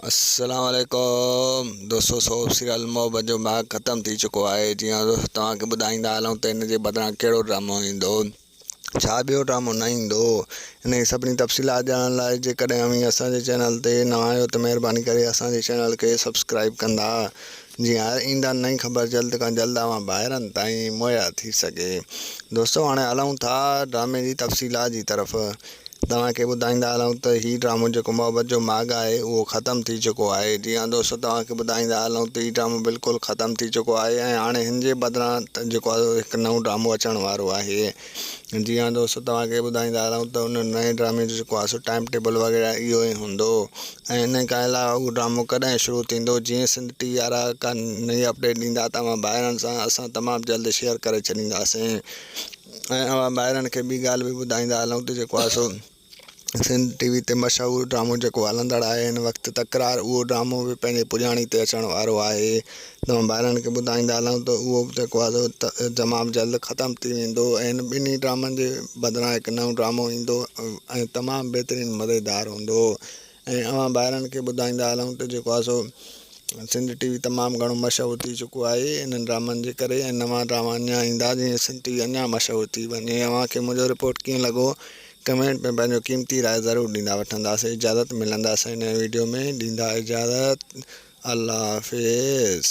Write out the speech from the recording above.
अस्सलाम वालेकुम दोस्तों। सोप सीरियल मोहब्बत जो भाग ख़त्म थी चुको है। जी हाँ दोस्तों, तव्हांखे ॿुधाईंदा हलूं त इन जे बदिरां कहिड़ो ड्रामो ईंदो, छा ॿियो ड्रामो न ईंदो। इन जी सभिनी तफ़सीलात ॼाणण लाइ जेकॾहिं अव्हीं असांजे चैनल ते नवां आहियो त महिरबानी करे असांजे चैनल खे सब्सक्राइब कंदा, जी हाँ ईंदा नई ख़बर जल्द खां जल्द अव्हां ॿाहिरनि ताईं मुहैया थी सघे। दोस्तों हाणे हलूं था ड्रामे जी तफ़सीलात जी तरफ़। तव्हांखे ॿुधाईंदा हलूं त हीउ ड्रामो जेको मोहब्बत जो माग आहे उहो ख़त्म थी चुको आहे। जी हाँ दोस्तों, तव्हांखे ॿुधाईंदा हलूं त हीउ ड्रामो बिल्कुलु ख़त्म थी चुको आहे ऐं हाणे हिन जे बदिरां जेको आहे हिकु नओं ड्रामो अचण वारो आहे। जी हाँ दोस्तों, तव्हांखे ॿुधाईंदा हलूं त उन नए ड्रामे जो जेको आहे सो टाइम टेबल वग़ैरह इहो ई हूंदो ऐं इन खां अलावा उहो ड्रामो कॾहिं शुरू थींदो। जीअं सिंध टी वारा का नई अपडेट ॾींदा त ॿाहिरनि सां असां तमामु जल्द शेयर करे छॾींदासीं ऐं ॿाहिरनि खे ॿी ॻाल्हि बि ॿुधाईंदा हलूं त जेको आहे सो सिंध टीवी ते मशहूरु ड्रामो जेको हलंदड़ आहे हिन वक़्तु तकरार, उहो ड्रामो बि पंहिंजे पुॼाणी ते अचण वारो आहे। तव्हां ॿाहिरनि खे ॿुधाईंदा हलूं त उहो बि जेको आहे सो तमामु जल्द ख़त्म थी वेंदो ऐं हिन ॿिन्ही ड्रामनि जे बदिरां हिकु नओं ड्रामो ईंदो ऐं तमामु बहितरीनु मज़ेदार हूंदो। ऐं ॿाहिरनि खे ॿुधाईंदा हलूं त जेको आहे सो सिंध टीवी तमामु घणो मशहूरु थी चुको आहे इन्हनि ड्रामनि जे करे ऐं नवां ड्रामा अञा ईंदा जीअं सिंध टीवी अञा मशहूरु थी वञे। अव्हांखे मुंहिंजो रिपोर्ट कीअं लॻो कमेंट में पंहिंजो क़ीमती राय ज़रूरु ॾींदा वठंदासीं। इजाज़त मिलंदासीं हिन वीडियो में, ॾींदा इजाज़त। अल्लाह हाफ़िज़।